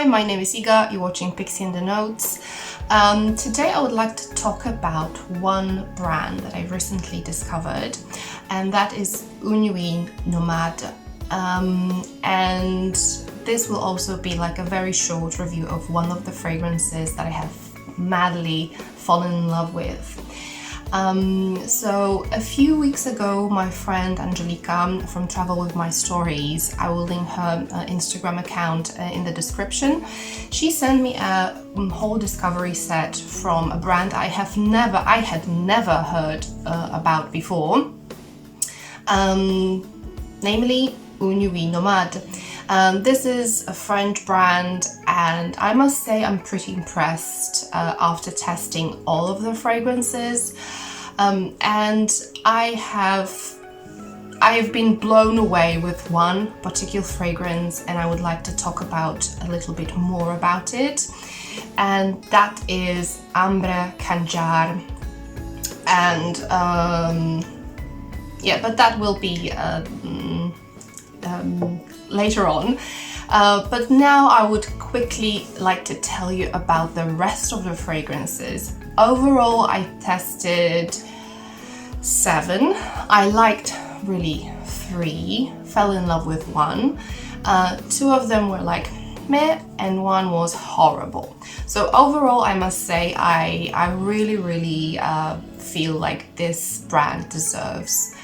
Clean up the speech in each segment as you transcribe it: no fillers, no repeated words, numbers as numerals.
Hi, my name is Iga, you're watching Pixie in the Notes. Today I would like to talk about one brand that I recently discovered, and that is Une Nuit Nomade. And this will also be like a very short review of one of the fragrances that I have madly fallen in love with. So a few weeks ago, my friend Angelica from Travel With My Stories, I will link her Instagram account in the description. She sent me a whole discovery set from a brand I had never heard about before, namely Une Nuit Nomade. This is a French brand, and I must say I'm pretty impressed after testing all of the fragrances. And I have been blown away with one particular fragrance, and I would like to talk about a little bit more about it. And that is Ambre Khandjar. And yeah, but that will be later on. But now I would quickly like to tell you about the rest of the fragrances. Overall, I tested 7. I liked really 3, fell in love with 1. 2 of them were like meh, and 1 was horrible. So overall, I must say I really feel like this brand deserves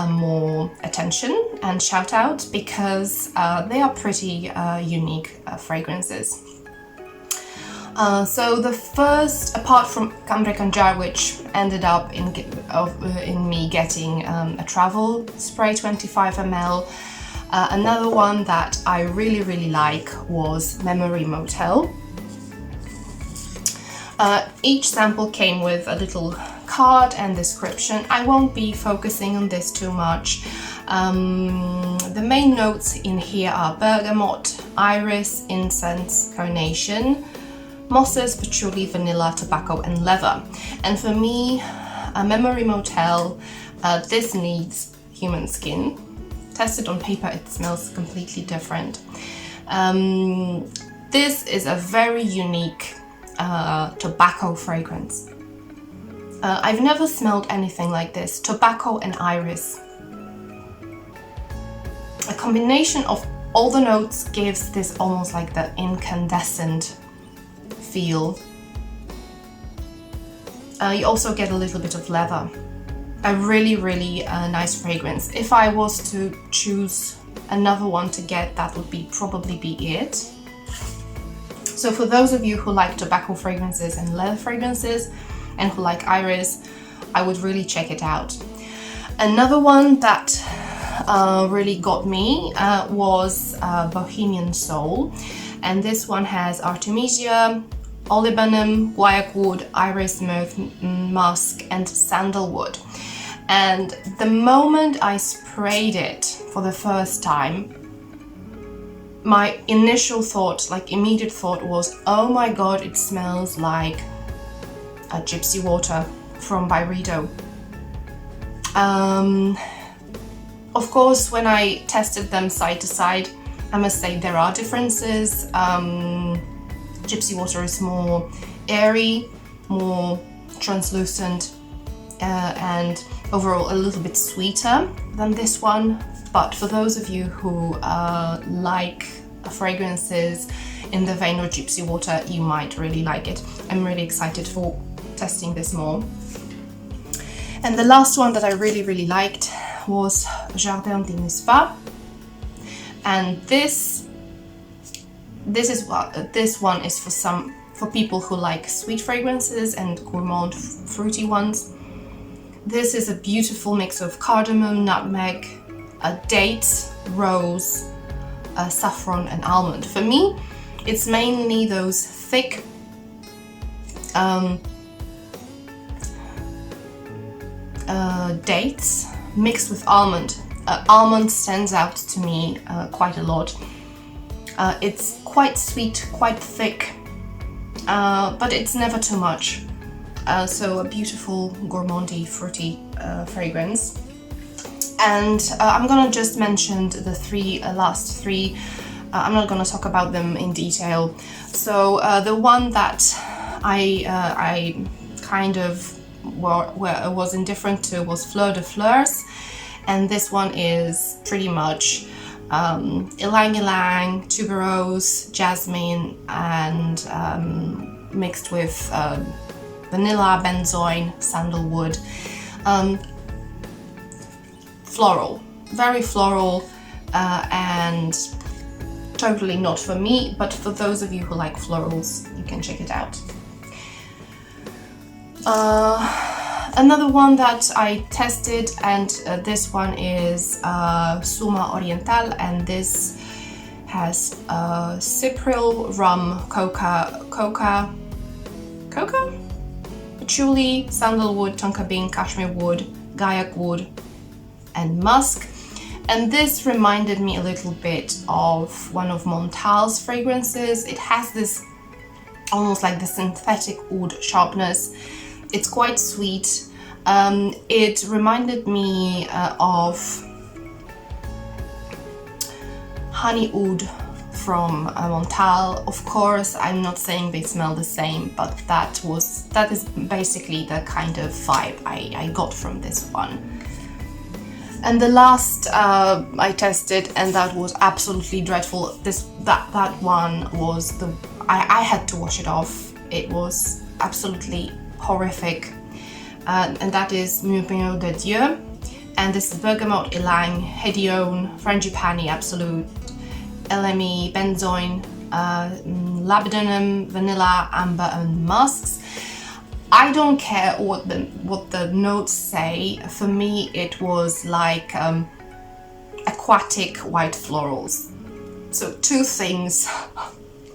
more attention and shout out, because they are pretty unique fragrances. So the first, apart from Ambre Khandjar, which ended up in me getting a travel spray 25 ml, another one that I really like was Motel. Each sample came with a little card and description. I won't be focusing on this too much. The main notes in here are bergamot, iris, incense, carnation, mosses, patchouli, vanilla, tobacco and leather. And for me, a Motel, this needs human skin. Tested on paper, it smells completely different. This is a very unique tobacco fragrance. I've never smelled anything like this. Tobacco and iris. A combination of all the notes gives this almost like the incandescent feel. You also get a little bit of leather. A really nice fragrance. If I was to choose another one to get, that would probably be it. So for those of you who like tobacco fragrances and leather fragrances, and who like iris, I would really check it out. Another one that really got me was Bohemian Soul, and this one has artemisia, olibanum, guaiac wood, iris, myrrh, musk and sandalwood. And the moment I sprayed it for the first time, my initial thought, like immediate thought, was, oh my god, it smells like a gypsy water from Byredo. Of course, when I tested them side to side, I must say there are differences. Gypsy water is more airy, more translucent, and overall a little bit sweeter than this one. But for those of you who like fragrances in the vein of gypsy water, you might really like it. I'm really excited for testing this more. And the last one that I really liked was Jardins de Misfah, and this one is for people who like sweet fragrances and gourmand fruity ones. This is a beautiful mix of cardamom, nutmeg, dates, rose, saffron and almond. For me, it's mainly those thick dates mixed with almond. Almond stands out to me quite a lot. It's quite sweet, quite thick, but it's never too much. So a beautiful gourmandy, fruity fragrance. And I'm gonna just mention the last three I'm not going to talk about them in detail. So the one that I kind of was indifferent to was Fleur de Fleurs, and this one is pretty much ylang ylang, tuberose, jasmine, and mixed with vanilla, benzoin, sandalwood. Floral, very floral, and totally not for me, but for those of you who like florals, you can check it out. Another one that I tested, and this one is Suma Oriental, and this has cypriol, rum, coca, patchouli, sandalwood, tonka bean, cashmere wood, gaiac wood, and musk. And this reminded me a little bit of one of Montal's fragrances. It has this almost like the synthetic oud sharpness. It's quite sweet. It reminded me of honey oud from Montal. Of course, I'm not saying they smell the same, but that is basically the kind of vibe I got from this one. And the last I tested, and that was absolutely dreadful. That one was I had to wash it off. It was absolutely horrific, and that is Murmure de Dieux, and this is bergamot, ylang, hedione, frangipani absolute, LME, benzoin, labdanum, vanilla, amber, and musks. I don't care what the notes say. For me, it was like aquatic white florals. So two things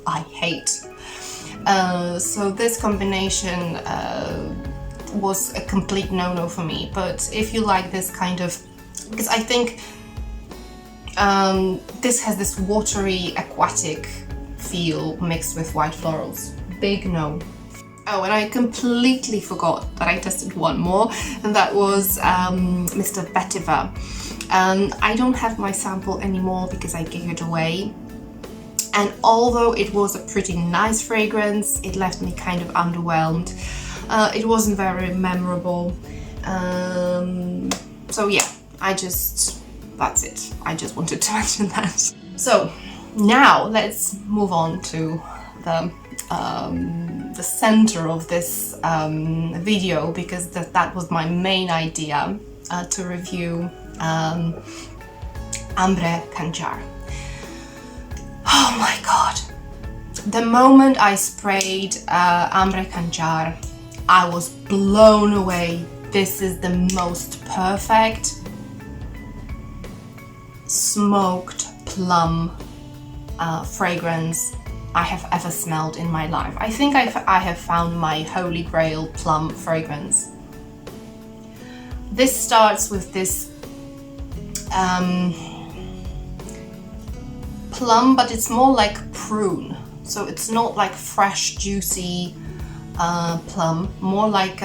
I hate. So this combination was a complete no-no for me. But if you like this kind of, because I think this has this watery aquatic feel mixed with white florals. Big no. Oh, and I completely forgot that I tested one more, and that was Mr. Vetiver. I don't have my sample anymore because I gave it away. And although it was a pretty nice fragrance, it left me kind of underwhelmed. It wasn't very memorable. So yeah, that's it. I just wanted to mention that. So now let's move on to the center of this video, because that was my main idea, to review Ambre Khandjar. Oh my god! The moment I sprayed Ambre Khandjar, I was blown away. This is the most perfect smoked plum fragrance I have ever smelled in my life. I think I have found my holy grail plum fragrance. This starts with this plum, but it's more like prune. So it's not like fresh, juicy plum, more like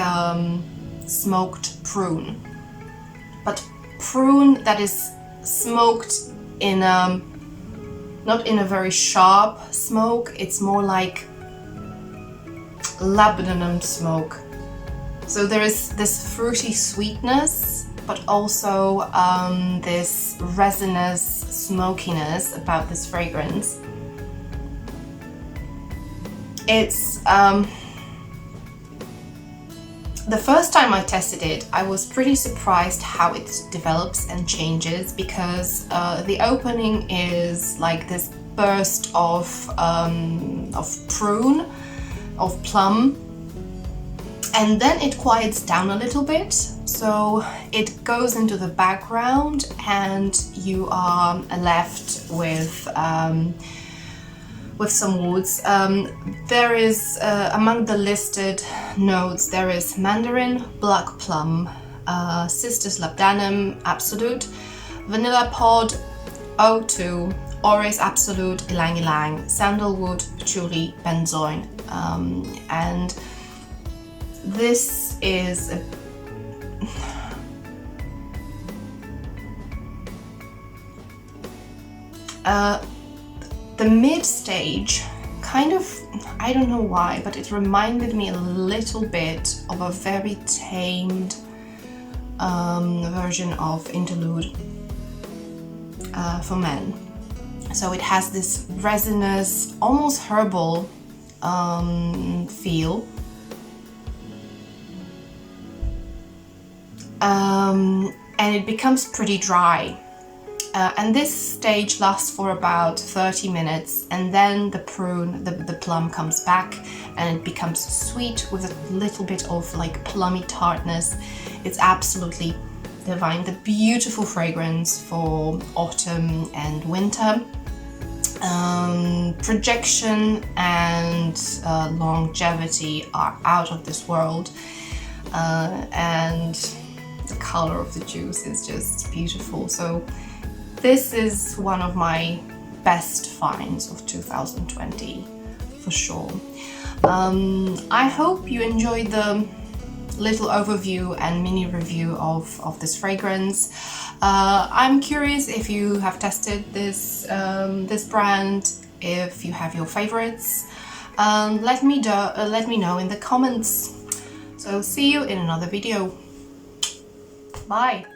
smoked prune. But prune that is smoked in not in a very sharp smoke, it's more like labdanum smoke. So there is this fruity sweetness, but also this resinous smokiness about this fragrance. It's the first time I tested it, I was pretty surprised how it develops and changes, because the opening is like this burst of prune, of plum, and then it quiets down a little bit. So it goes into the background, and you are left with some woods. There is, among the listed notes, there is mandarin, black plum, cistus labdanum absolute, vanilla pod, O2, orris absolute, ylang ylang, sandalwood, patchouli, benzoin, and this is The mid stage kind of, I don't know why, but it reminded me a little bit of a very tamed version of Interlude for men. So it has this resinous, almost herbal feel. And it becomes pretty dry. And this stage lasts for about 30 minutes, and then the plum comes back and it becomes sweet with a little bit of like plummy tartness. It's absolutely divine. The beautiful fragrance for autumn and winter. Projection and longevity are out of this world, and the color of the juice is just beautiful. So this is one of my best finds of 2020 for sure. I hope you enjoyed the little overview and mini review of this fragrance. I'm curious if you have tested this brand, if you have your favorites. Let me know in the comments. So see you in another video. Bye.